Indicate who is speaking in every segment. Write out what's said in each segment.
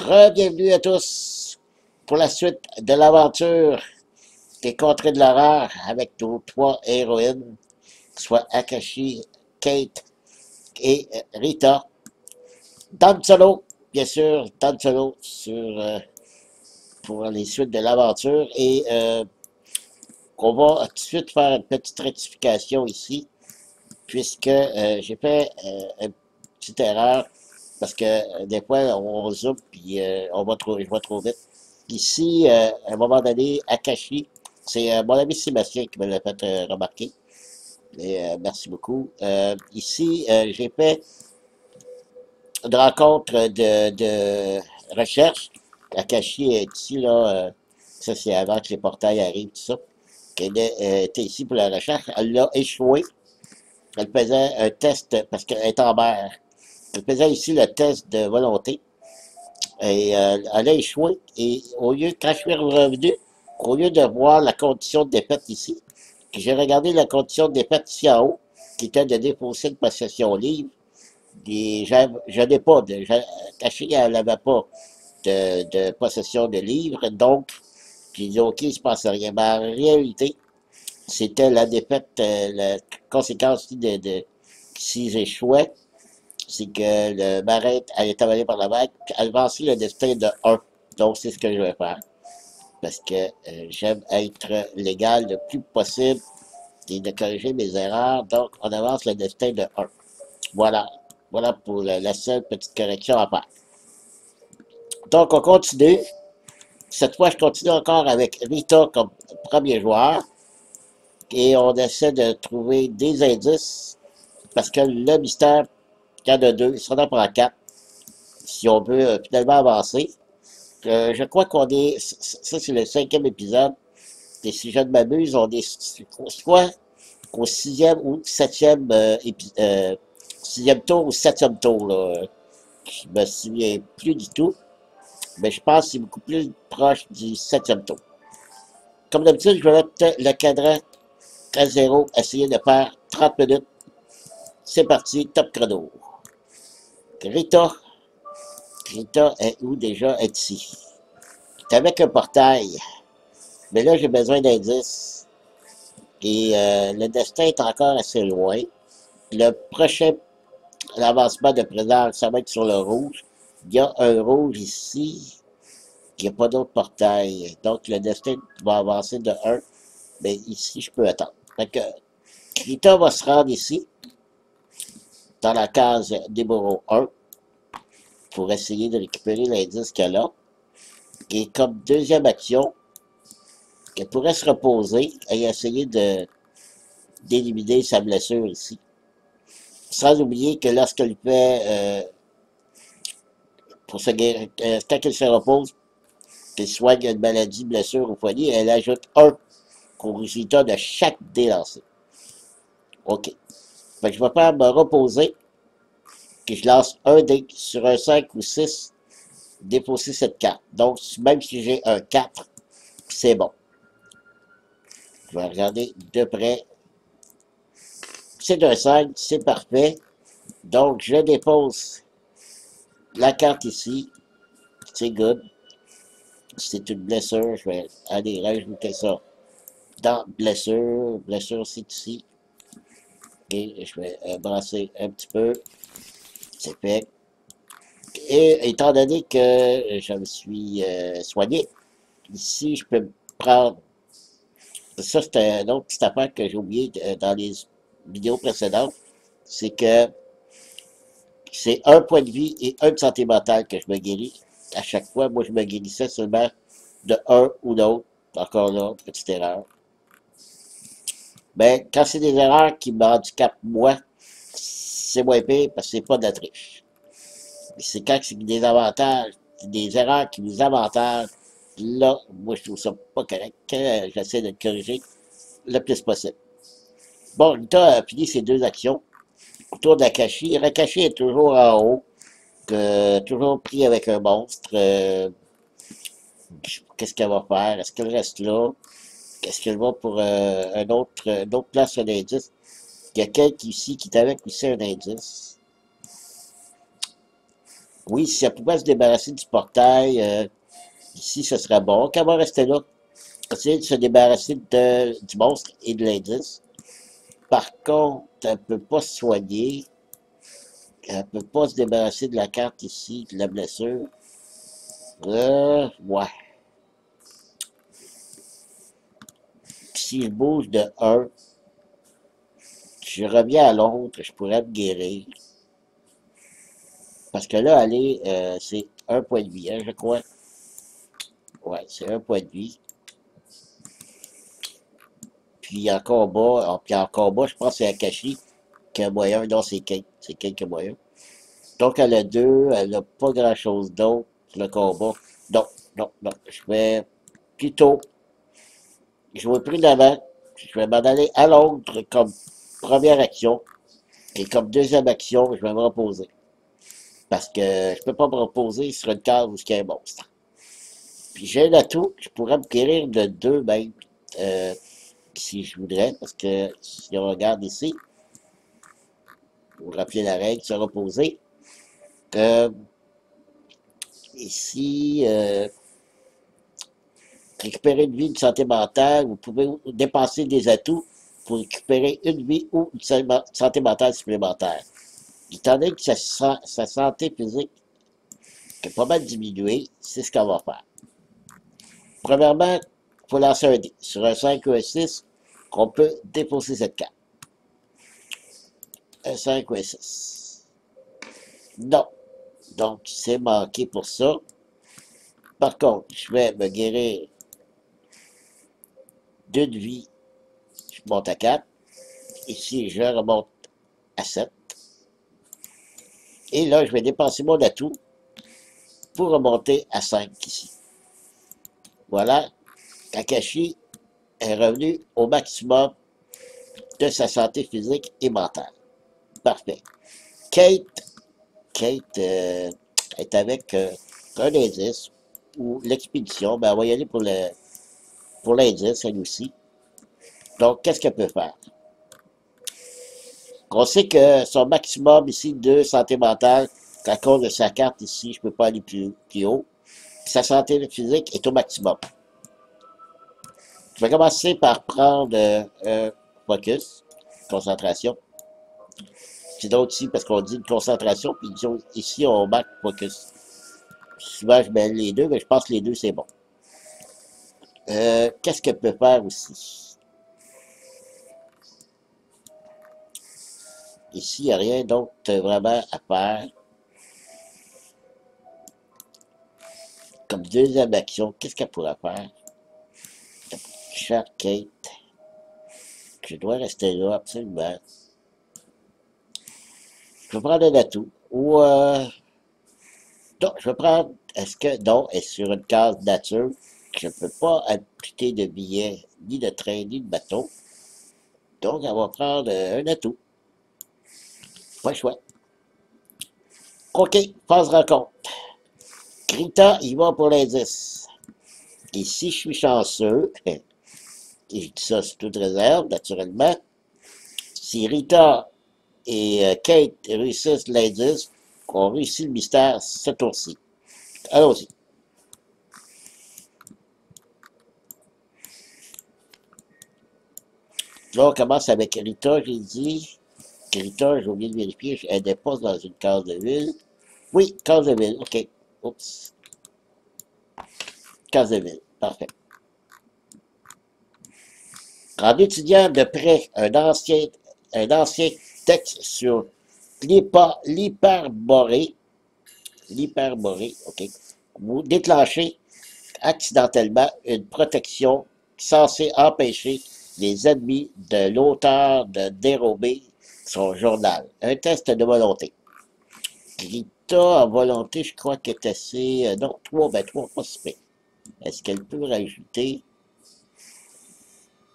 Speaker 1: Re-bienvenue à tous pour la suite de l'aventure des Contrées de l'horreur avec nos trois héroïnes, soit Akashi, Kate et Rita. Dan Solo, bien sûr, Dan Solo pour les suites de l'aventure. Et on va tout de suite faire une petite rectification ici, puisque j'ai fait une petite erreur, parce que des fois on zoome puis je vais trop vite. Ici, à un moment donné, Akashi, c'est mon ami Sébastien qui me l'a fait remarquer. Et, merci beaucoup. Ici, j'ai fait une rencontre de recherche. Akashi est ici, là. Ça, c'est avant que les portails arrivent, tout ça. Elle était ici pour la recherche. Elle l'a échoué. Elle faisait un test, parce qu'elle est en mer. Elle faisait ici le test de volonté. Et elle a échoué. Et au lieu, quand je suis revenu, au lieu de voir la condition de défaite ici, j'ai regardé la condition de défaite ici en haut, qui était de défausser de possession libre. Je n'ai pas de. Caché, elle n'avait pas de possession de livres, donc, j'ai dit, OK, il ne se passe rien. Mais en réalité, c'était la défaite, la conséquence s'ils échouaient, c'est que le marin allait travailler par la vague, puis elle avançait le destin de 1. Donc, c'est ce que je vais faire. Parce que j'aime être légal le plus possible et de corriger mes erreurs. Donc, on avance le destin de 1. Voilà. Voilà pour la seule petite correction à faire. Donc, on continue. Cette fois, je continue encore avec Rita comme premier joueur. Et on essaie de trouver des indices. Parce que le mystère, il y en a deux, il s'en en prend 4. Si on veut finalement avancer. Je crois qu'on est. Ça, c'est le 5e épisode. Et si je ne m'amuse, on est soit au 6e ou 7e, 6e tour ou 7e tour. Là. Je me souviens plus du tout. Mais je pense que c'est beaucoup plus proche du 7e tour. Comme d'habitude, je vais mettre le cadran à 0, essayer de faire 30 minutes. C'est parti, top chrono. Rita. Rita est où déjà? Elle est ici. C'est avec un portail. Mais là, j'ai besoin d'indices. Et le destin est encore assez loin. Le prochain avancement de présent, ça va être sur le rouge. Il y a un rouge ici. Il n'y a pas d'autre portail. Donc, le destin va avancer de 1. Mais ici, je peux attendre. Fait que Rita va se rendre ici, dans la case numéro 1, pour essayer de récupérer l'indice qu'elle a. Et comme deuxième action, elle pourrait se reposer et essayer d'éliminer sa blessure ici. Sans oublier que lorsqu'elle fait, pour se guérir, quand elle se repose, qu'elle soigne une maladie, blessure au poignet, elle ajoute 1 au résultat de chaque dé lancé. OK. Fait que je vais faire me reposer, que je lance un dé sur un 5 ou 6, défausser cette carte. Donc, même si j'ai un 4, c'est bon. Je vais regarder de près. C'est un 5, c'est parfait. Donc, je dépose la carte ici. C'est good. C'est une blessure. Je vais aller rajouter ça dans blessure. Blessure, c'est ici. Et je vais brasser un petit peu. C'est fait. Et étant donné que je me suis soigné, ici, je peux me prendre. Ça, c'était une autre petite affaire que j'ai oublié dans les vidéos précédentes. C'est que c'est un point de vie et un de santé mentale que je me guéris. À chaque fois, moi, je me guérissais seulement de un ou l'autre. Encore là, petite erreur. Mais quand c'est des erreurs qui m'handicapent moi, c'est moins pire parce que c'est pas de la triche. C'est quand c'est des avantages, des erreurs qui nous avantagent, là, moi, je trouve ça pas correct. J'essaie de le corriger le plus possible. Bon, Rita a fini ses 2 actions. Autour d'Akashi. Akashi est toujours en haut, toujours pris avec un monstre. Qu'est-ce qu'elle va faire? Est-ce qu'elle reste là? Est-ce qu'elle va pour une autre place sur l'indice? Il y a quelqu'un ici qui est avec aussi un indice. Oui, si elle pouvait se débarrasser du portail, ici, ce serait bon. Qu'elle va rester là. Essayer de se débarrasser du monstre et de l'indice. Par contre, elle ne peut pas se soigner. Elle ne peut pas se débarrasser de la carte ici, de la blessure. Ouais. Si je bouge de un, je reviens à l'autre, je pourrais me guérir. Parce que là, aller, c'est un point de vie, hein, je crois. Ouais, c'est un point de vie. Puis en combat, puis en combat, je pense que c'est Akashi qui a moyen. Non, c'est Kate. C'est Kate qui a moyen. Donc elle a deux, elle n'a pas grand-chose d'autre pour le combat. Non, non, non. Je vais plutôt jouer plus d'avant. Je vais m'en aller à l'autre comme première action. Et comme deuxième action, je vais me reposer. Parce que je peux pas me reposer sur une case où il y a un monstre. Puis j'ai un atout, je pourrais me guérir de deux même, euh, si je voudrais, parce que si on regarde ici, vous rappelez la règle, se reposer. Euh, ici, récupérer une vie, une santé mentale, vous pouvez dépenser des atouts pour récupérer une vie ou une santé mentale supplémentaire. Étant donné que sa santé physique est pas mal diminuée, c'est ce qu'on va faire. Premièrement, il faut lancer un dé. Sur un 5 ou un 6, on peut déposer cette carte. Un 5 ou un 6. Non. Donc, c'est manqué pour ça. Par contre, je vais me guérir d'une vie. Je monte à 4. Ici, je remonte à 7. Et là, je vais dépenser mon atout pour remonter à 5 ici. Voilà. Kakashi est revenu au maximum de sa santé physique et mentale. Parfait. Kate, Kate est avec un indice ou l'expédition. Ben, on va y aller pour l'indice, elle aussi. Donc, qu'est-ce qu'elle peut faire? On sait que son maximum ici de santé mentale, à cause de sa carte ici, je ne peux pas aller plus haut. Sa santé physique est au maximum. Je vais commencer par prendre focus, concentration. C'est d'autres ici parce qu'on dit une concentration, puis ici on marque focus. Souvent je mets les deux, mais je pense que les deux c'est bon. Qu'est-ce qu'elle peut faire aussi? Ici, il n'y a rien d'autre vraiment à faire. Comme deuxième action, qu'est-ce qu'elle pourrait faire? Chère Kate, je dois rester là, absolument. Je vais prendre un atout. Ou, non, je vais prendre, est-ce que, non, est sur une case nature, je ne peux pas imputer de billets, ni de train, ni de bateau. Donc, elle va prendre un atout. Pas le choix. OK, phase rencontre. Grita, il va pour l'indice. Et si je suis chanceux, et je dis ça sous toute réserve, naturellement, si Rita et Kate réussissent l'indice, on réussit le mystère ce tour-ci. Allons-y. Là, on commence avec Rita, j'ai dit. Rita, j'ai oublié de vérifier, elle dépose dans une case de ville. Oui, case de ville, OK. Oups. Case de ville, parfait. En étudiant de près un ancien texte sur l'hyperborée, OK, vous déclenchez accidentellement une protection censée empêcher les ennemis de l'auteur de dérober son journal. Un test de volonté. Rita, en volonté, je crois qu'elle est assez... non, 3, ben 3, pas si pire. Est-ce qu'elle peut rajouter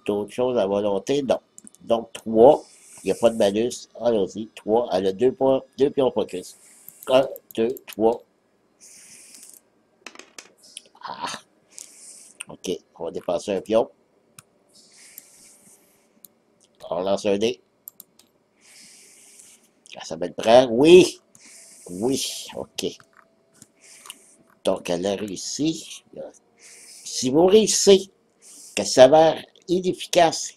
Speaker 1: d'autres choses à volonté? Non. Donc, 3, il n'y a pas de malus. Allons-y, 3, elle a 2 points, 2 pions focus. 1, 2, 3. Ah, OK, on va dépenser un pion. On lance un dé. Ah, ça me le prend. Oui! Oui, OK. Donc, elle a réussi. Si vous réussissez, que ça s'avère inefficace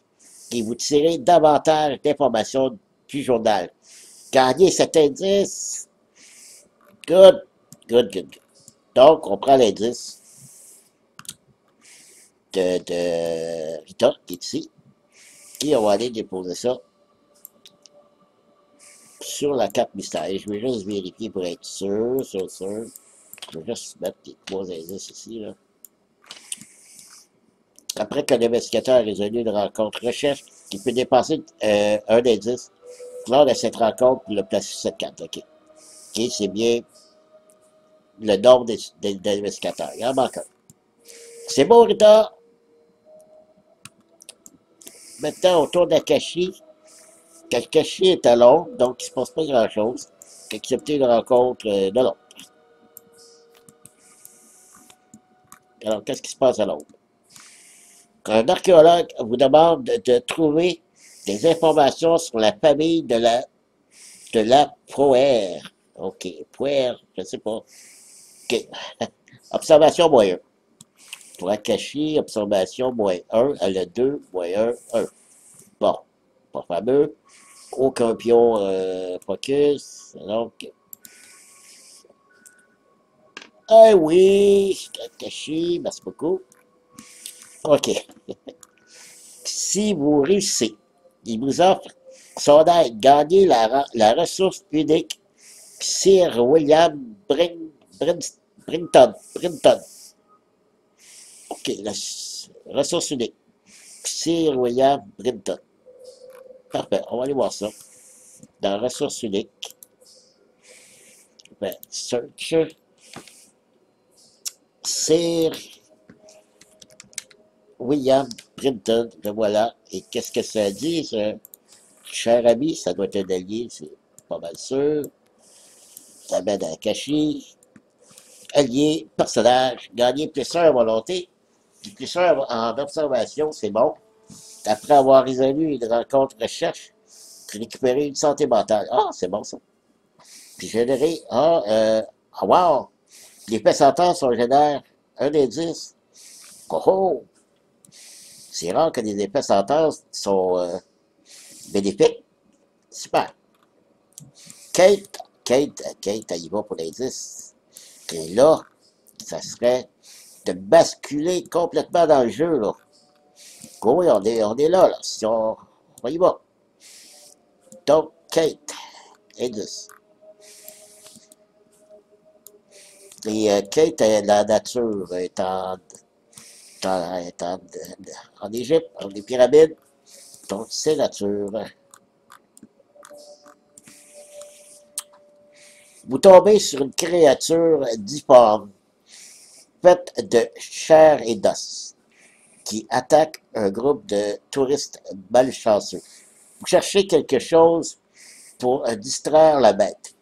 Speaker 1: et vous tirez davantage d'informations du journal, gagnez cet indice. Good, good, good, good. Donc, on prend l'indice de Rita, qui est ici, et on va aller déposer ça sur la carte mystère. Je vais juste vérifier pour être sûr, sûr, sûr. Je vais juste mettre les trois indices ici, là. Après qu'un investigateur a résolu une rencontre recherche qui peut dépasser un indice, lors de cette rencontre, le placer sur cette carte. OK. OK, c'est bien le nombre d'investigateurs. Il en manque un. C'est bon, Rita. Maintenant, on tourne Akashi. Akashi est à l'ombre, donc il ne se passe pas grand-chose qu'accepter une rencontre de l'ombre. Alors, qu'est-ce qui se passe à l'ombre? Quand un archéologue vous demande de trouver des informations sur la famille de la Poer. OK, Poer, je ne sais pas. OK. Observation moins 1. Pour Akashi, observation moins 1, elle a 2, moins 1, 1. Bon, pas fameux. Aucun pion focus. Donc, ah oui, Akashi, merci beaucoup. OK. Si vous réussissez, il vous offre son aide. Gagnez la ressource unique Sir William Brinton. OK, la ressource unique. Sir William Brinton. Parfait, on va aller voir ça. Dans ressources uniques. Ben, search. Sir William Brinton, le voilà. Et qu'est-ce que ça dit, ça? Cher ami, ça doit être un allié, c'est pas mal sûr. Ça mène à Akashi. Allié, personnage, gagner plus 1 à volonté. Puis plus 1 en observation, c'est bon. Après avoir résolu une rencontre recherche, récupérer une santé mentale. Ah, c'est bon ça. Puis générer, wow! Les percentages sont génèrent un indice. Oh oh! C'est rare que des effets sentences sont bénéfiques. Super. Kate, elle y va pour l'indice. Et là, ça serait de basculer complètement dans le jeu, là. Oh oui, on est là, là. Si on y va. Donc, Kate, indice. Et Kate, la nature est en Égypte, dans les pyramides. Donc, c'est nature. Vous tombez sur une créature difforme, faite de chair et d'os, qui attaque un groupe de touristes malchanceux. Vous cherchez quelque chose pour distraire la bête.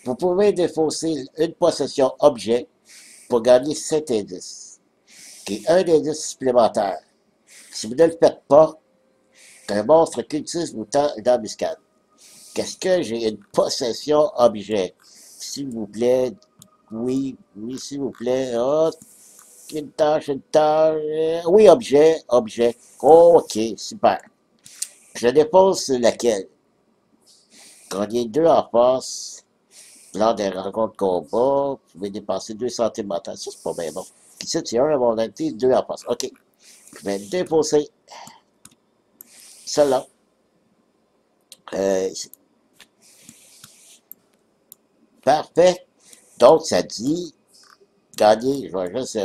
Speaker 1: Vous pouvez défausser une possession objet pour gagner 7 indices, qui est un indice supplémentaire. Si vous ne le faites pas, un monstre cultiste vous tend une embuscade. Qu'est-ce que j'ai une possession objet? S'il vous plaît, oui, s'il vous plaît. Oh, une tâche. Oui, objet. Oh, OK, super. Je dépose laquelle? Quand il y a 2 en face, lors des rencontres de combat, vous pouvez dépenser 2 santé mentale. Ça, c'est pas bien bon. Ici, c'est 1 à mon actif, 2 en face. OK. Je vais déposer celle-là. Parfait. Donc, ça dit gagner. Je vais juste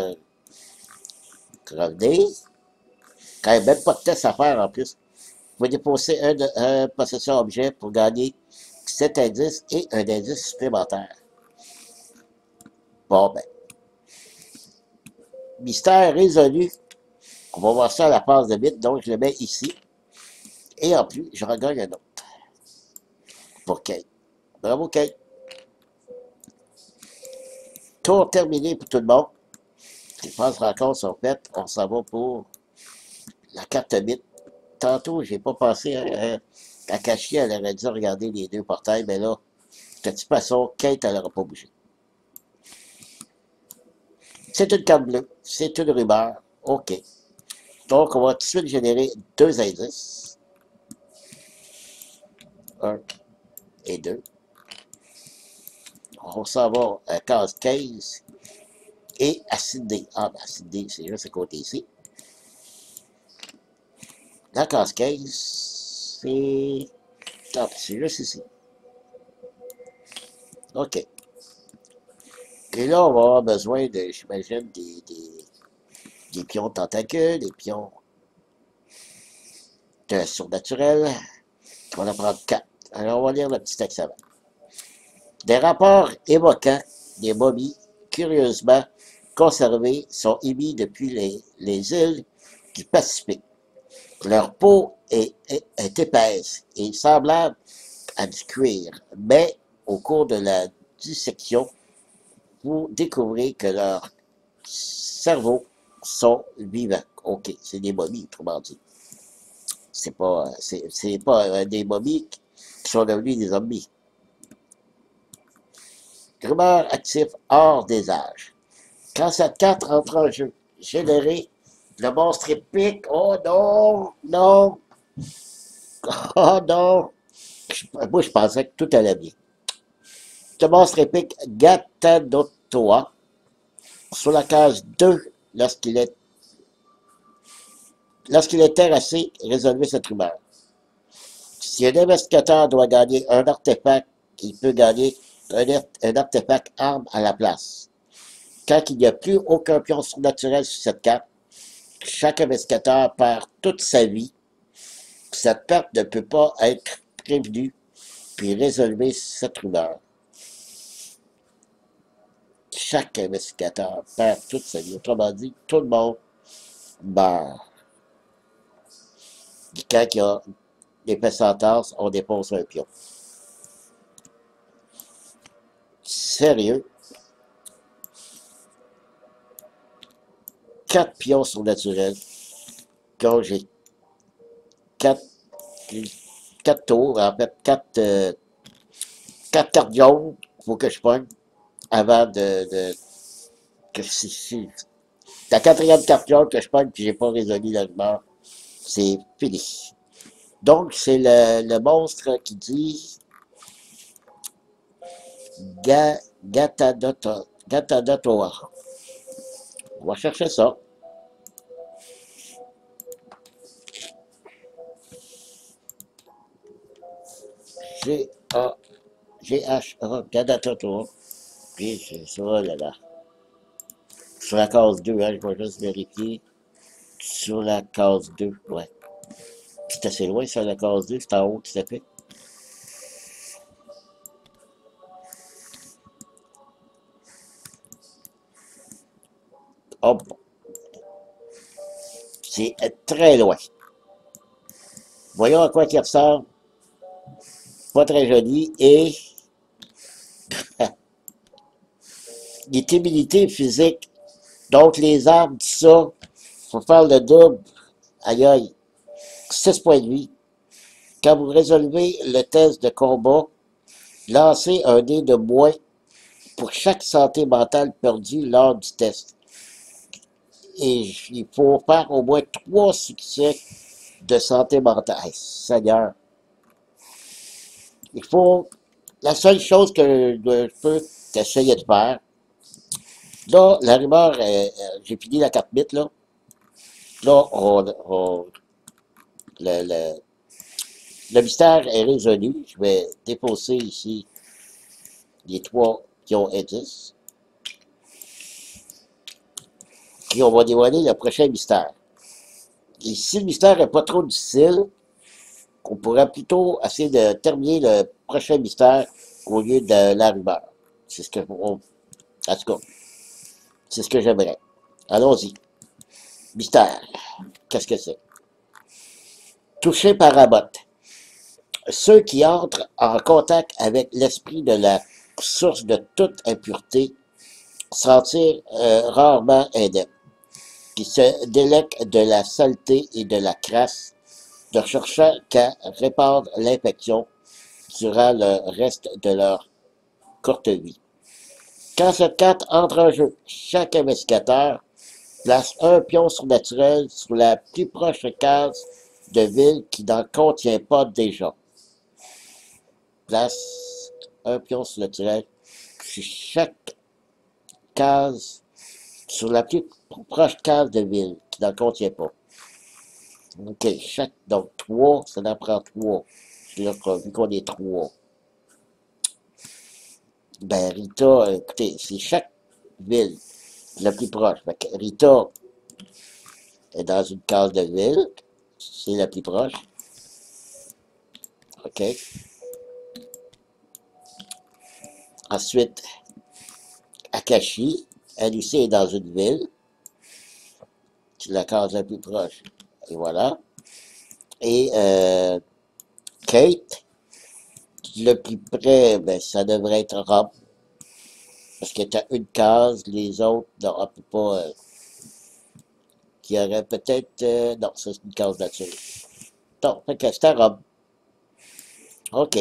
Speaker 1: revenir. Quand il n'y a même pas de test à faire en plus. Vous pouvez déposer un possession objet pour gagner 7 indices et un indice supplémentaire. Bon, ben. Mystère résolu. On va voir ça à la phase de bit. Donc, je le mets ici. Et en plus, je regagne un autre. Pour Kate. Bravo, Kate. Tour terminé pour tout le monde. Les phases rencontres sont faites. On s'en va pour la carte bit. Tantôt, j'ai pas pensé à cacher. Elle aurait dû regarder les 2 portails. Mais là, de toute façon, Kate, elle n'aura pas bougé. C'est une carte bleue, c'est une rumeur. OK. Donc, on va tout de suite générer deux indices. Un et deux. On s'en va à case 15 et à Sydney. Ah, ben, Sydney, c'est juste à côté ici. La case 15, c'est... Ah, c'est juste ici. OK. Et là, on va avoir besoin de, j'imagine, des pions tentacules, des pions de surnaturel. On va en prendre 4. Alors, on va lire le petit texte avant. Des rapports évoquant des momies curieusement conservées sont émis depuis les îles du Pacifique. Leur peau est épaisse et semblable à du cuir, mais au cours de la dissection, vous découvrez que leurs cerveaux sont vivants. OK, c'est des momies, autrement dit. C'est pas des momies qui sont devenues des zombies. Rumeur actif hors des âges. Quand cette carte entre en jeu, générer le monstre épique. Oh non, non, oh non. Moi, je pensais que tout allait bien. Le monstre épique Gatadotoa, sur la case 2, lorsqu'il est terrassé, résolvez cette rumeur. Si un investigateur doit gagner un artefact, il peut gagner un artefact arme à la place. Quand il n'y a plus aucun pion surnaturel sur cette carte, chaque investigateur perd toute sa vie. Cette perte ne peut pas être prévenue, puis résolvez cette rumeur. Chaque investigateur perd toute sa vie. Autrement dit, tout le monde meurt. Et quand il y a des centaures, on dépose un pion. Sérieux? 4 pions surnaturels. Quand j'ai 4 tours, en fait, 4 cartes jaunes, il faut que je pogne avant que si la quatrième carte jaune que je pogne puis j'ai pas résolu la rumeur, c'est fini. Donc, c'est le monstre qui dit Gatadatoa. On va chercher ça. G-A-G-H-A, Gatadatoa. Puis, c'est ça, là. Sur la case 2, hein, je vais juste vérifier. Sur la case 2, ouais. C'est assez loin, sur la case 2, c'est en haut, tout à fait. Hop. C'est très loin. Voyons à quoi il ressemble. Pas très joli. Et les immunités physiques. Donc, les armes, tout ça, faut faire le double. Aïe aïe. 6 points de vie. Quand vous résolvez le test de combat, lancez un dé de moins pour chaque santé mentale perdue lors du test. Et il faut faire au moins 3 succès de santé mentale. Hey, Seigneur. Il faut... La seule chose que je peux essayer de faire, là, la rumeur, j'ai fini la carte mythe, là. Là, le mystère est résolu. Je vais déposer ici les 3 qui ont indice. Puis on va dévoiler le prochain mystère. Et si le mystère n'est pas trop difficile, on pourrait plutôt essayer de terminer le prochain mystère au lieu de la rumeur. C'est ce que en tout cas, c'est ce que j'aimerais. Allons-y. Mystère. Qu'est-ce que c'est? Touché par un bot. Ceux qui entrent en contact avec l'esprit de la source de toute impureté sentir rarement indemne, qui se délectent de la saleté et de la crasse, ne cherchant qu'à répandre l'infection durant le reste de leur courte vie. Quand cette carte entre en jeu, chaque investigateur place un pion surnaturel sur la plus proche case de ville qui n'en contient pas déjà. Place un pion surnaturel sur chaque case, sur la plus proche case de ville qui n'en contient pas. OK, donc 3, ça en prend 3. Vu qu'on est 3. Ben, Rita, écoutez, c'est chaque ville la plus proche. Fait que Rita est dans une case de ville, c'est la plus proche. OK. Ensuite, Akashi, elle aussi est dans une ville, c'est la case la plus proche. Et voilà. Et Kate, le plus près, ben, ça devrait être Rob. Parce que tu as une case, les autres, non, on peut pas. Qui aurait peut-être. Non, ça c'est une case naturelle. Donc, fait que c'était Rob. OK.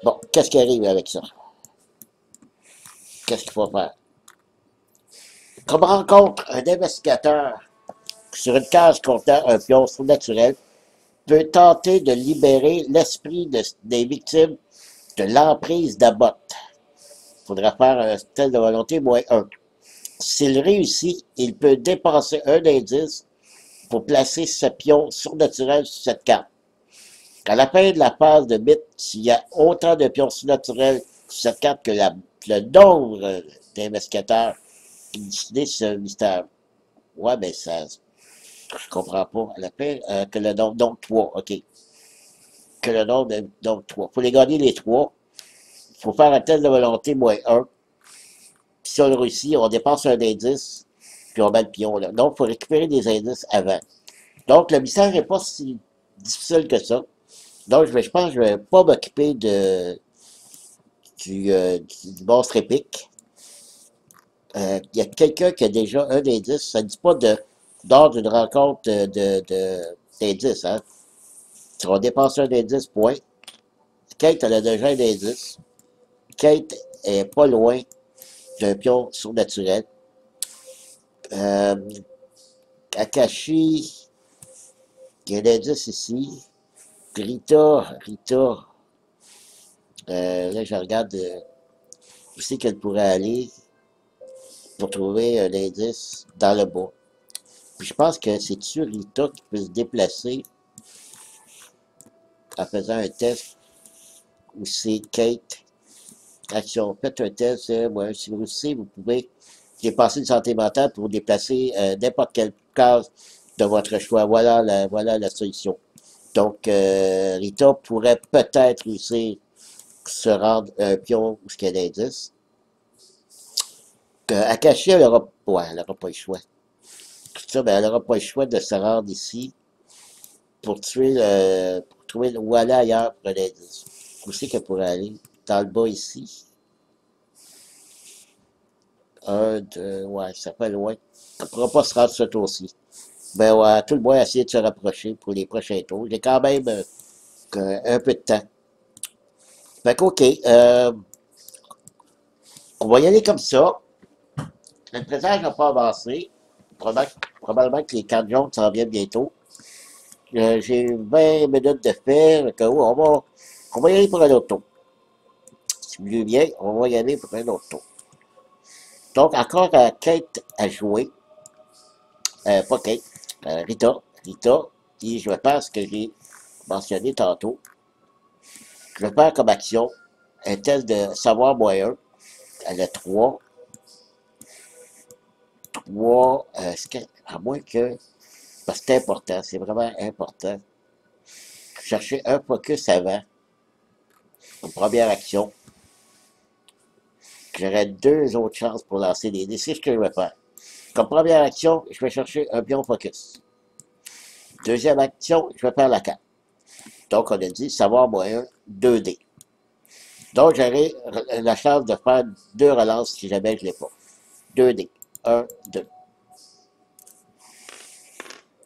Speaker 1: Bon, qu'est-ce qui arrive avec ça? Qu'est-ce qu'il faut faire? Comme rencontre, un investigateur sur une case contenant un pion surnaturel peut tenter de libérer l'esprit des victimes de l'emprise d'Abbott. Il faudra faire un tel de volonté -1. S'il réussit, il peut dépenser un indice pour placer ce pion surnaturel sur cette carte. À la fin de la phase de mythe, s'il y a autant de pions surnaturels sur cette carte que le nombre d'investigateurs qui décident ce mystère. Ouais, mais ça, je comprends pas. À la fin, que le nombre, donc 3, OK. Que le nombre, donc 3. Il faut les gagner les 3. Il faut faire un test de volonté -1. Puis si on le réussit, on dépense un indice, puis on met le pion là. Donc, il faut récupérer des indices avant. Donc, le mystère n'est pas si difficile que ça. Donc, je pense que je ne vais pas m'occuper du monstre épique. Il y a quelqu'un qui a déjà un indice. Ça ne dit pas lors d'une rencontre d'indices. Hein. Si on dépense un indice, point. Kate, elle a déjà un indice. Kate est pas loin d'un pion surnaturel. Euh, Akashi, il y a un indice ici. Rita, là, je regarde où c'est qu'elle pourrait aller pour trouver un indice dans le bois. Puis je pense que c'est sur Rita qui peut se déplacer en faisant un test ou c'est Kate. Action, faites un test. Ouais, si vous réussissez, vous pouvez dépasser une santé mentale pour déplacer n'importe quelle case de votre choix. Voilà la solution. Donc, Rita pourrait peut-être réussir se rendre un pion où ce qu'il y a d'indice. Akashi, elle n'aura pas le choix. Tout ça, ben, elle n'aura pas le choix de se rendre ici pour trouver où aller ailleurs pour un indice. Où c'est qu'elle pourrait aller? Dans le bas ici. Ouais, ça fait loin. Elle ne pourra pas se rendre ce tour-ci. Ben ouais, tout le monde a essayé de se rapprocher pour les prochains tours. J'ai quand même un peu de temps. Fait qu'OK, on va y aller comme ça. Le présage n'a pas avancé. Probablement que les cartes jaunes s'en viennent bientôt. J'ai 20 minutes de fait. On va y aller pour un autre tour. Si vous voulez bien, on va y aller pour un autre tour. Donc, encore Kate à jouer. Pas Kate, Rita. Et je vais faire ce que j'ai mentionné tantôt. Je vais faire comme action un test de savoir moyen. Elle a 3. 3, à moins que... Parce que c'est important, c'est vraiment important. Chercher un focus avant. Une première action. J'aurai 2 autres chances pour lancer des dés. C'est ce que je vais faire. Comme première action, je vais chercher un pion focus. Deuxième action, je vais faire la carte. Donc, on a dit savoir moyen 2 dés. Donc, j'aurai la chance de faire 2 relances si jamais je ne l'ai pas. 2 dés. 1, 2.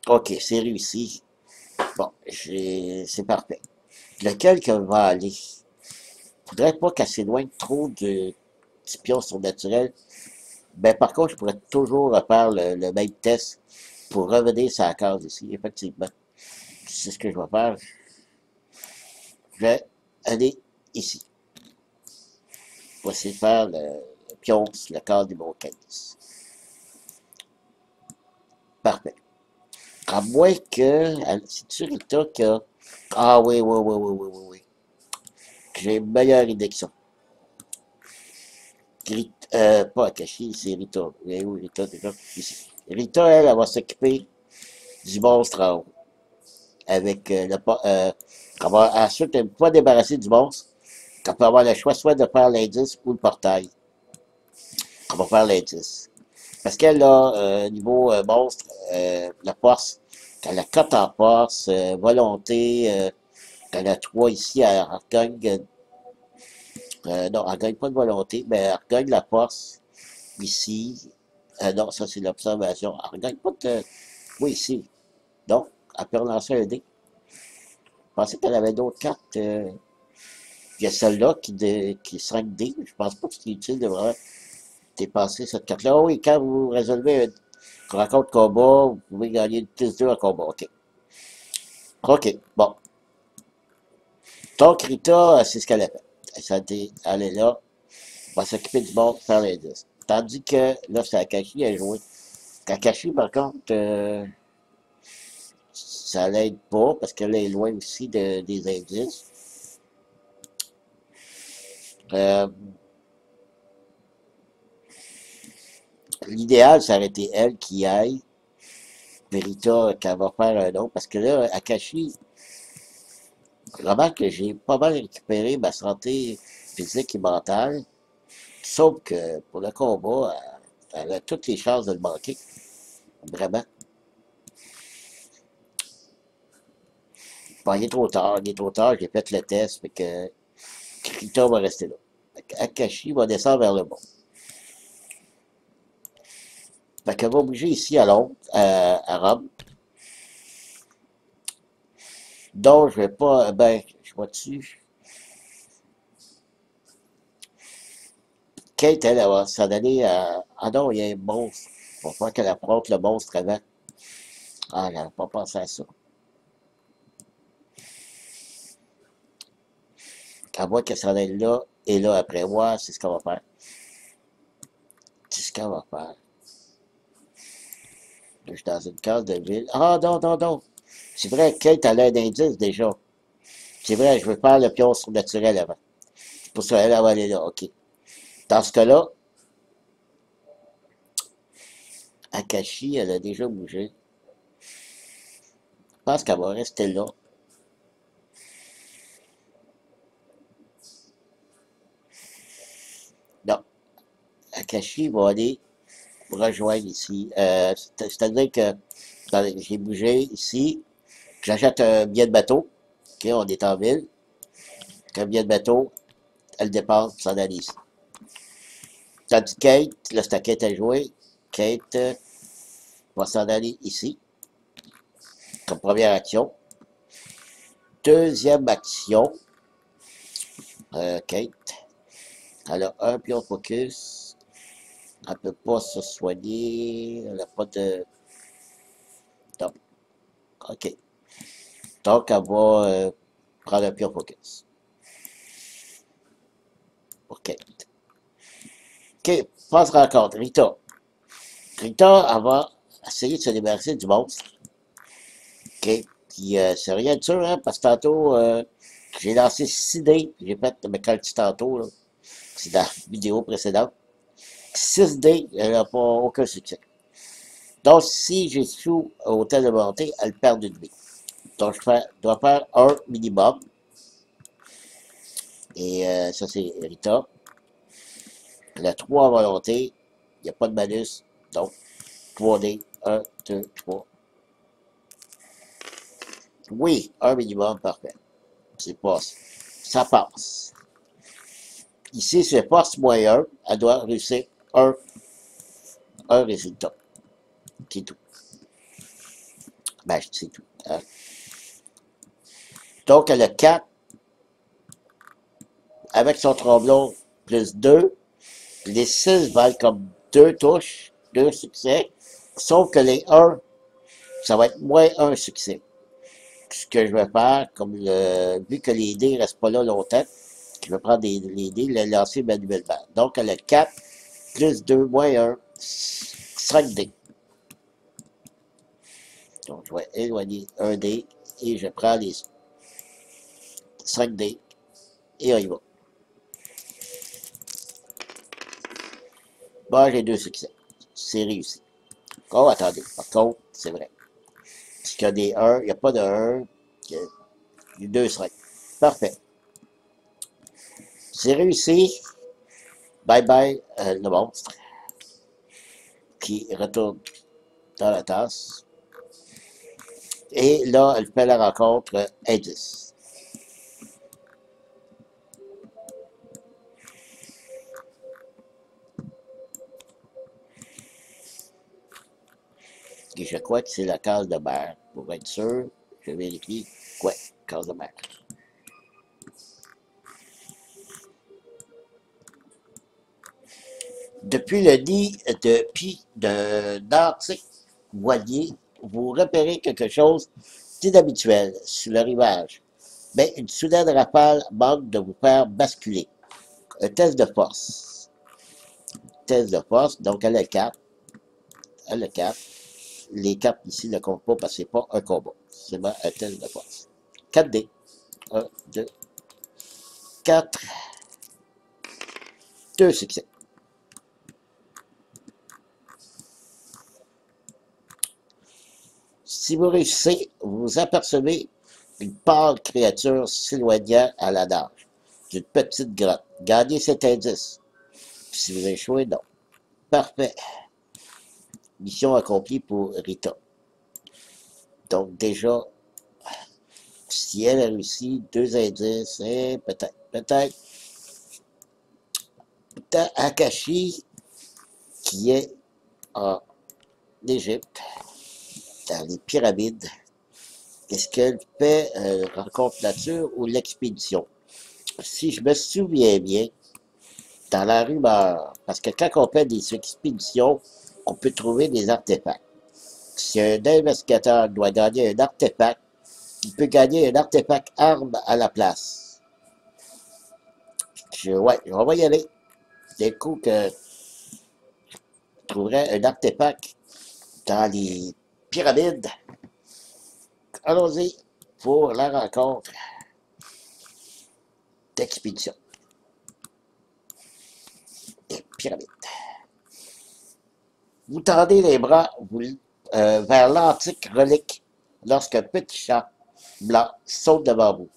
Speaker 1: OK, c'est réussi. Bon, c'est parfait. Lequel que va aller? Faudrait pas qu'elle s'éloigne trop de petits pions surnaturels. Ben, par contre, je pourrais toujours refaire le même test pour revenir sur la case ici, effectivement. C'est ce que je vais faire. Je vais aller ici. Je vais essayer de faire le pion sur le case numéro 15. Parfait. À moins que... C'est-tu Rita qui a... Ah oui, oui, oui, oui, oui, oui, oui. J'ai une meilleure idée que ça. Pas Akashi, c'est Rita. Elle est où Rita déjà? Ici. Rita, elle va s'occuper du monstre en haut. Avec elle va ensuite ne pas débarrasser du monstre. Elle peut avoir le choix soit de faire l'indice ou le portail. On va faire l'indice. Parce qu'elle a, niveau monstre, la force, elle a 4 en force, volonté, elle a 3 ici, elle gagne, non, elle gagne pas de volonté, mais elle gagne la force ici. Non, ça c'est l'observation. Elle gagne pas de, oui, ici. Donc, elle peut relancer un dé. Je pensais qu'elle avait d'autres cartes. Il y a celle-là qui est 5D. Je pense pas que c'est utile de vraiment dépasser cette carte-là. Oh oui, quand vous résolvez une rencontre combat, vous pouvez gagner une plus 2 en combat. OK. OK. Bon. Donc, Rita, c'est ce qu'elle a fait. Elle est là. Elle va s'occuper du monde, faire l'indice. Tandis que, là, c'est Akashi à jouer. Akashi, par contre, ça l'aide pas parce qu'elle est loin aussi des indices. Euh, L'idéal, ça aurait été elle qui aille. Verita, qu'elle va faire un autre. Parce que là, Akashi, remarque que j'ai pas mal récupéré ma santé physique et mentale. Sauf que pour le combat, elle a toutes les chances de le manquer. Vraiment. Bon, il est trop tard, j'ai fait le test, fait que Rita va rester là. Akashi va descendre vers le bas. Fait qu'elle va bouger ici à Londres, à Rome. Donc, je vais pas, ben, je vois dessus. Kate, elle va s'en aller à... Ah non, il y a un monstre. Il va falloir qu'elle affronte le monstre avant. Ah, j'avais pas pensé à ça. À moins qu'elle s'en aille là et là après moi, c'est ce qu'on va faire. C'est ce qu'on va faire. Là, je suis dans une case de ville. Ah non, non, non. C'est vrai, Kate, elle a un indice déjà. C'est vrai, je veux faire le pion surnaturel avant. C'est pour ça qu'elle va aller là, ok. Dans ce cas-là, Akashi, elle a déjà bougé. Je pense qu'elle va rester là. Non, Akashi va aller rejoindre ici. C'est-à-dire que j'ai bougé ici. J'achète un billet de bateau. OK, on est en ville. Un billet de bateau, elle dépasse, s'en aller ici. Tandis que Kate, là, c'est à Kate à jouer. Kate va s'en aller ici, comme première action. Deuxième action, Kate, elle a un pion focus. Elle ne peut pas se soigner. Elle n'a pas de... Non. OK. Donc, elle va prendre un pion focus. Pour Kate. OK, passe rencontre. Rita. Rita, elle va essayer de se débarrasser du monstre. OK. Puis, c'est rien de sûr, hein, parce que tantôt, j'ai lancé 6 dés. J'ai fait mes calculs tantôt, là. C'est dans la vidéo précédente. 6 dés, elle n'a pas aucun succès. Donc, si j'ai sous au tel de montée, elle perd une vie. Donc, dois faire un minimum. Et ça, c'est Rita. Elle a 3 volontés. Il n'y a pas de malus. Donc, 3 dés. 1, 2, 3. Oui, un minimum, parfait. C'est pas ça. Ça passe. Ici, c'est force moins 1. Elle doit réussir un résultat. C'est tout. Ben, c'est tout. Donc, elle a 4. avec son tromblon plus 2, les 6 valent comme 2 touches, 2 succès, sauf que les 1, ça va être moins un succès. Ce que je vais faire, vu que les dés ne restent pas là longtemps, je vais prendre les dés et les lancer manuellement. Donc, le 4 plus 2 moins 1, 5 dés. Donc, je vais éloigner un dé et je prends les 5 dés et on y va. Bon, j'ai 2 succès. C'est réussi. Oh, attendez. Par contre, c'est vrai. Parce qu'il y a des 1, il n'y a pas de 1. Il y a 2 5. Parfait. C'est réussi. Bye bye, le monstre. Qui retourne dans la tasse. Et là, elle fait la rencontre indice. Et je crois que c'est la case de mer. Pour être sûr, je vérifie. Ouais, case de mer. Depuis le nid d'Arctique voilier, vous repérez quelque chose d'inhabituel sur le rivage. Mais une soudaine rafale manque de vous faire basculer. Un test de force. Test de force, donc elle a 4. Elle a 4. Les 4 ici ne comptent pas parce que ce n'est pas un combat. C'est un test de force. 4 dés. 1, 2, 4. 2 succès. Si vous réussissez, vous apercevez une pâle créature s'éloignant à la nage d'une petite grotte. Gagnez cet indice. Si vous échouez, non. Parfait. Mission accomplie pour Rita. Donc déjà, si elle a réussi, 2 indices, et peut-être Akashi, qui est en Égypte, dans les pyramides. Est-ce qu'elle fait rencontre nature ou l'expédition? Si je me souviens bien, dans la rumeur, parce que quand on fait des expéditions, on peut trouver des artefacts. Si un investigateur doit gagner un artefact, il peut gagner un artefact arme à la place. Ouais, on va y aller. D'un coup que je trouverais un artefact dans les pyramides. Allons-y pour la rencontre d'expédition des pyramides. Vous tendez les bras vers l'antique relique lorsqu'un petit chat blanc saute devant vous.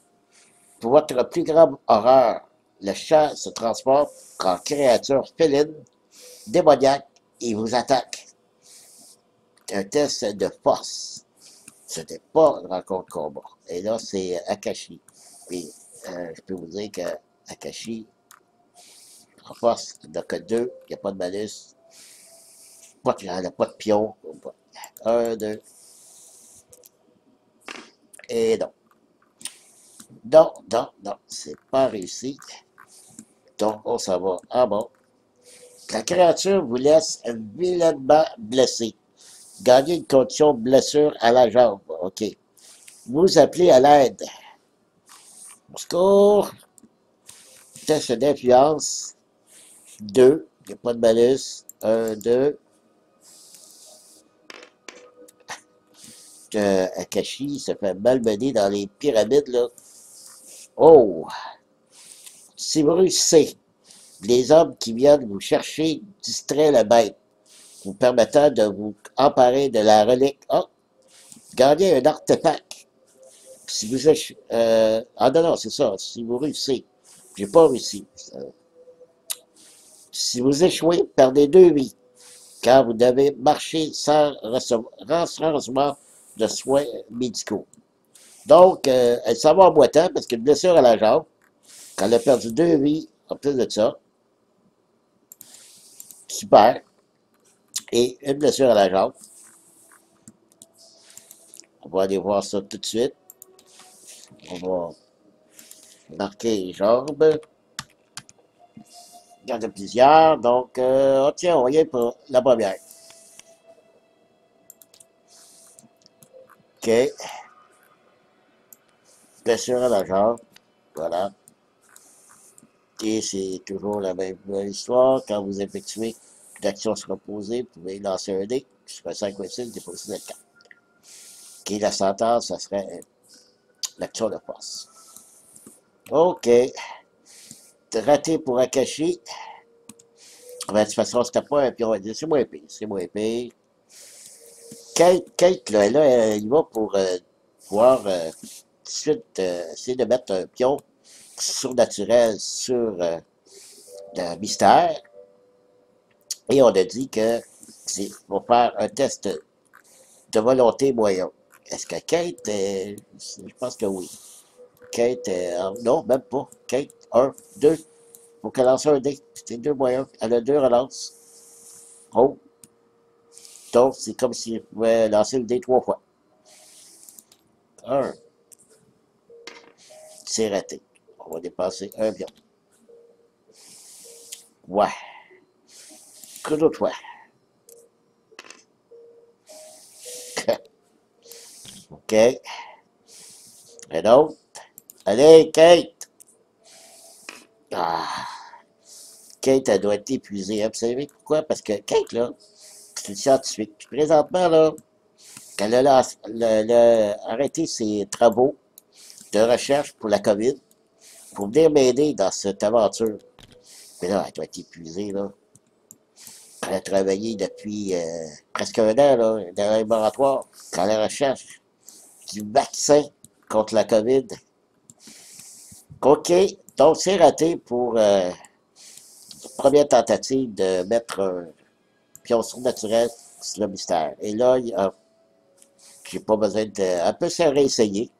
Speaker 1: Pour votre plus grande horreur, le chat se transforme en créature féline, démoniaque et vous attaque. Un test de force. Ce n'est pas une rencontre combat. Et là, c'est Akashi. Et je peux vous dire que Akashi, en force, il n'a que 2, il n'y a pas de malus. Elle n'a pas de pion. 1, 2. Et non. Non, non, non, c'est pas réussi. Donc, on s'en va en bas. La créature vous laisse vilainement blessé. Gagnez une condition de blessure à la jambe. OK. Vous appelez à l'aide. Au secours. Test d'influence. 2. Il n'y a pas de malus. 1, 2. Akashi se fait malmener dans les pyramides, là. Oh! Si vous réussissez, les hommes qui viennent vous chercher distraient la bête, vous permettant de vous emparer de la relique. Ah! Gagnez un artefact. Si vous ah non, non, c'est ça. Si vous réussissez. J'ai pas réussi. Si vous échouez, perdez 2 vies. Car vous devez marcher sans recevoir de soins médicaux. Donc, elle s'en va en boitant parce qu'une blessure à la jambe. Quand elle a perdu 2 vies, en plus de ça. Super. Et une blessure à la jambe. On va aller voir ça tout de suite. On va marquer les jambes. Il y en a plusieurs, donc tiens, on va y aller pour la première. OK. Blessure à la jambe. Voilà. Et c'est toujours la même histoire. Quand vous effectuez l'action sera posée, vous pouvez lancer un dé. Sur un 5 ou 6, déposer le 4. OK, la sentence, ça serait l'action de force. OK. Raté pour Akashi. Ben, de toute façon, c'était pas un pion. C'est moins pire. C'est moins pire. Kate, là, elle y va pour pouvoir tout de suite essayer de mettre un pion surnaturel sur le mystère. Et on a dit que c'est pour faire un test de volonté moyen. Est-ce que Kate, je pense que oui. Kate, non, même pas. Kate, 1, 2. Faut qu'elle lance un dé. C'est 2 moyens. Elle a 2 relances. Oh. Donc, c'est comme si elle pouvait lancer le dé 3 fois. 1. C'est raté. On va dépasser un pion. Ouais. Que d'autres fois. OK. Un autre. Allez, Kate. Ah. Kate, elle doit être épuisée. Vous savez pourquoi? Parce que Kate, là, c'est une scientifique. Présentement, là, elle a arrêté ses travaux de recherche pour la COVID pour venir m'aider dans cette aventure. Mais là, elle doit être épuisée, là. Elle a travaillé depuis presque un an, là, dans un laboratoire, dans la recherche du vaccin contre la COVID. OK, donc c'est raté pour première tentative de mettre un pion surnaturel sur le mystère. Et là, j'ai pas besoin de... Elle peut se réessayer,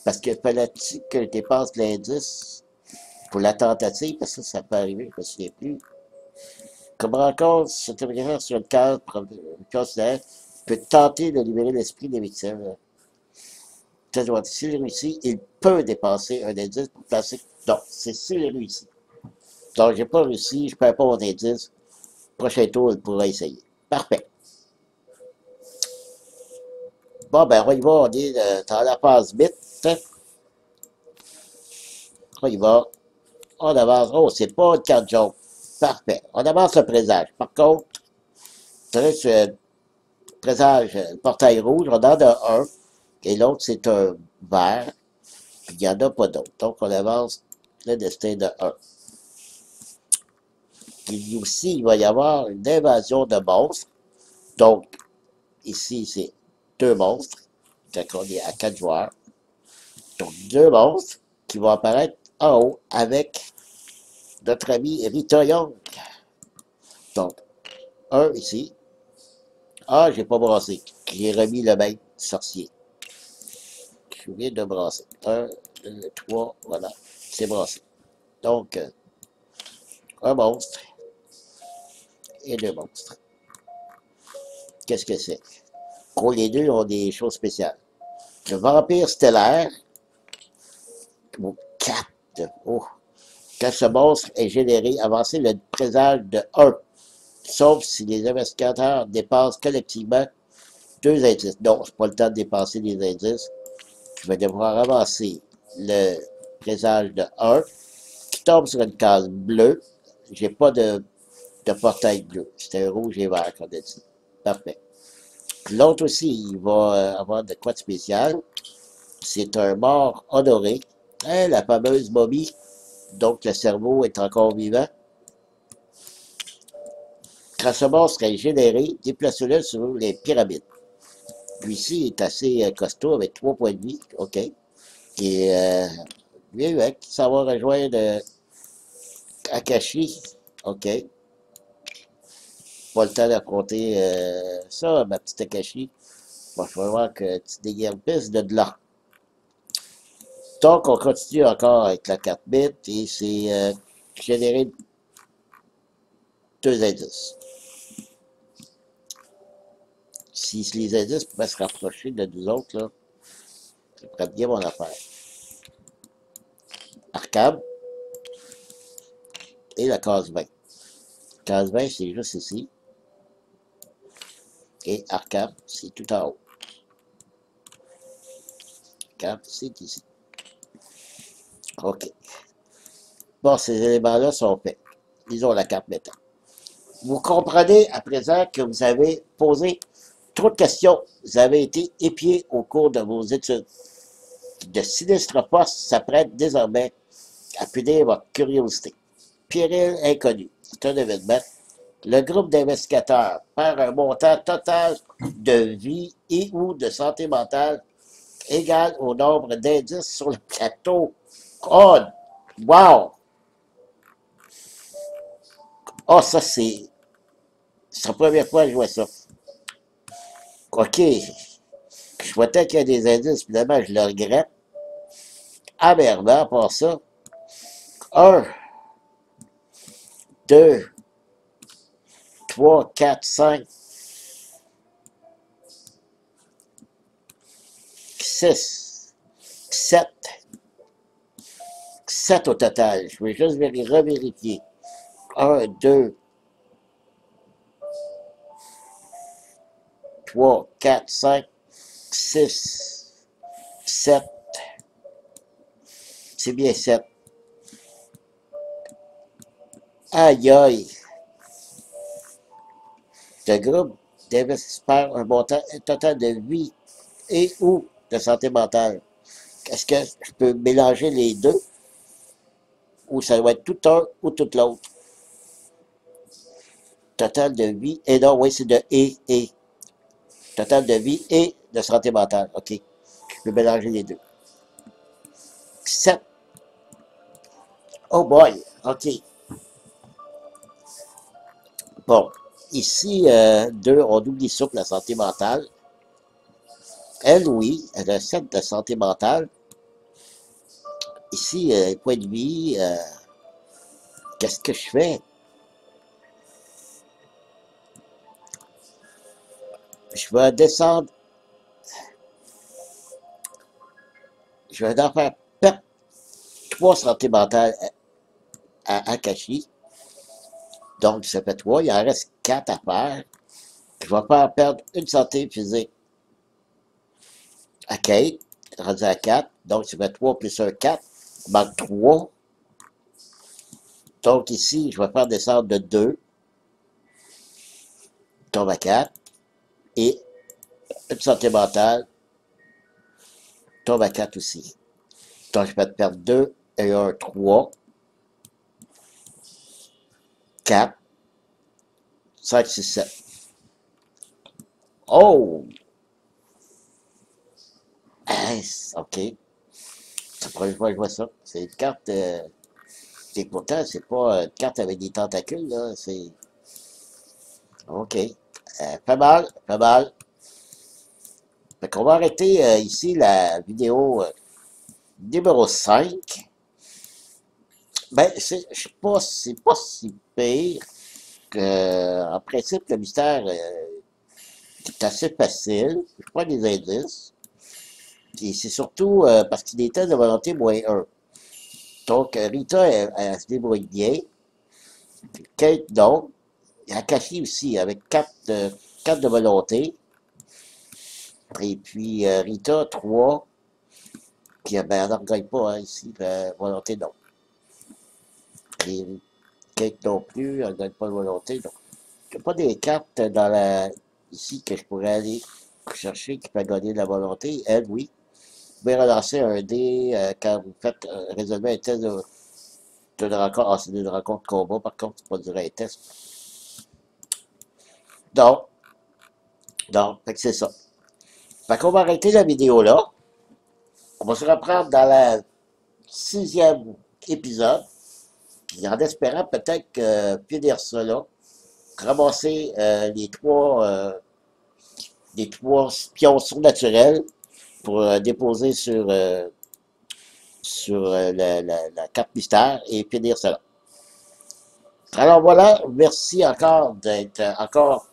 Speaker 1: parce qu'il fallait-tu que je dépasse l'indice pour la tentative, parce que ça peut arriver, je me souviens plus. Comme rencontre, cette référence sur le cadre considère peut tenter de libérer l'esprit des victimes. S'il réussit, il peut dépasser un indice pour placer. Non, c'est s'il réussit. Donc, j'ai pas réussi, je perds pas mon indice. Prochain tour, il pourra essayer. Parfait. Bon, ben, on y va, on est dans la phase bit. On y va. On avance. Oh, c'est pas une carte jaune. Parfait. On avance le présage. Par contre, sur le présage, le portail rouge, on en a un. Et l'autre, c'est un vert. Puis il n'y en a pas d'autre. Donc, on avance le destin de un. Puis aussi, il va y avoir une invasion de monstres. Donc, ici, c'est 2 monstres. Donc, on est à 4 joueurs. Donc, 2 monstres qui vont apparaître en haut avec notre ami Rita Young. Donc, un ici. Ah, j'ai pas brassé. J'ai remis le même sorcier. Je viens de brasser. 1, 2, 3, voilà. C'est brassé. Donc, un monstre et 2 monstres. Qu'est-ce que c'est? Oh, les deux ont des choses spéciales. Le vampire stellaire, ou 4. Oh. Quand ce monstre est généré, avancez le présage de 1. Sauf si les investigateurs dépassent collectivement 2 indices. Non, je n'ai pas le temps de dépasser les indices. Je vais devoir avancer le présage de 1 qui tombe sur une case bleue. J'ai pas de portail bleu. C'était rouge et vert qu'on a dit. Parfait. L'autre aussi, il va avoir de quoi de spécial. C'est un mort honoré. Hein, la fameuse momie. Donc, le cerveau est encore vivant. Quand ce monstre est généré, déplacez-le sur les pyramides. Lui-ci est assez costaud avec 3 points de vie. OK. Et lui, ouais, ça va rejoindre Akashi. OK. Pas le temps d'affronter ça, ma petite Akashi. Il va falloir que tu déguerpisses de là. Donc, on continue encore avec la carte bit et c'est générer 2 indices. Si les indices pouvaient se rapprocher de nous autres, là, ça ferait bien mon affaire. Arcade. et la case 20. Case 20, c'est juste ici. Et arcade, c'est tout en haut. Arcade, c'est ici. OK. Bon, ces éléments-là sont faits. Disons la carte maintenant. Vous comprenez à présent que vous avez posé trop de questions. Vous avez été épié au cours de vos études. De sinistres postes s'apprêtent désormais à punir votre curiosité. Péril inconnu. C'est un événement. Le groupe d'investigateurs perd un montant total de vie et ou de santé mentale égal au nombre d'indices sur le plateau. Oh, wow! Oh, ça, c'est la première fois que je vois ça. OK. Je souhaitais qu'il y ait des indices, finalement, je le regrette. Amèrement, à part ça. 1, 2, 3, 4, 5, 6, 7. 7 au total. Je vais juste revérifier. 1, 2, 3, 4, 5, 6, 7. C'est bien 7. Aïe aïe. Le groupe d'investisseurs un montant total de vie et ou de santé mentale. Est-ce que je peux mélanger les deux? Ou ça doit être tout un ou tout l'autre? Total de vie. Et non, oui, c'est de et. Total de vie et de santé mentale. OK. Je peux mélanger les deux. 7. Oh boy. OK. Bon. Ici, 2, on oublie ça pour la santé mentale. Elle, oui, elle a 7 de santé mentale. Ici, point de vie, qu'est-ce que je fais? Je vais descendre, je vais en faire perdre 3 santé mentale à Akashi. Donc, ça fait 3, il en reste 4 à faire. Je vais faire perdre une santé physique à Kate, rendu à 4. Donc, ça fait 3 plus 1, 4. Il manque 3. Donc, ici, je vais faire descendre de 2. Tombe à 4. Et une santé mentale tombe à 4 aussi. Donc, je vais perdre 2 et 1, 3. 4. 5, 6, 7. Oh! OK. C'est la première fois que je vois ça. C'est une carte. Pourtant, c'est pas une carte avec des tentacules, là. C'est. OK. Pas mal, pas mal. Fait qu'on va arrêter ici la vidéo numéro 5. Ben, c'est pas si pire que, en principe, le mystère est assez facile. Je prends des indices. Et c'est surtout parce qu'il est de volonté moins 1. Donc, Rita, elle se débrouille bien. Kate, donc. Akashi aussi, avec 4 de volonté. Et puis, Rita, 3. Puis, ben, elle n'en gagne pas hein, ici. Volonté, non. Et Kate non plus, elle ne gagne pas de volonté. Donc, il n'y a pas des cartes dans ici que je pourrais aller chercher qui peut gagner de la volonté. Elle, oui. Vous pouvez relancer un dé quand vous faites résolver un test de rencontre. Ah, c'est une rencontre combat, par contre, c'est pas du vrai test. Donc, fait que c'est ça. Fait qu'on va arrêter la vidéo là. On va se reprendre dans la 6e épisode. Puis en espérant peut-être finir ça là. Ramasser les trois pions surnaturels pour déposer sur la carte mystère et finir cela. Alors voilà, merci encore d'être encore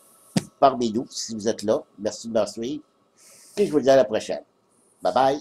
Speaker 1: parmi nous, si vous êtes là. Merci de me suivre. Et je vous dis à la prochaine. Bye bye.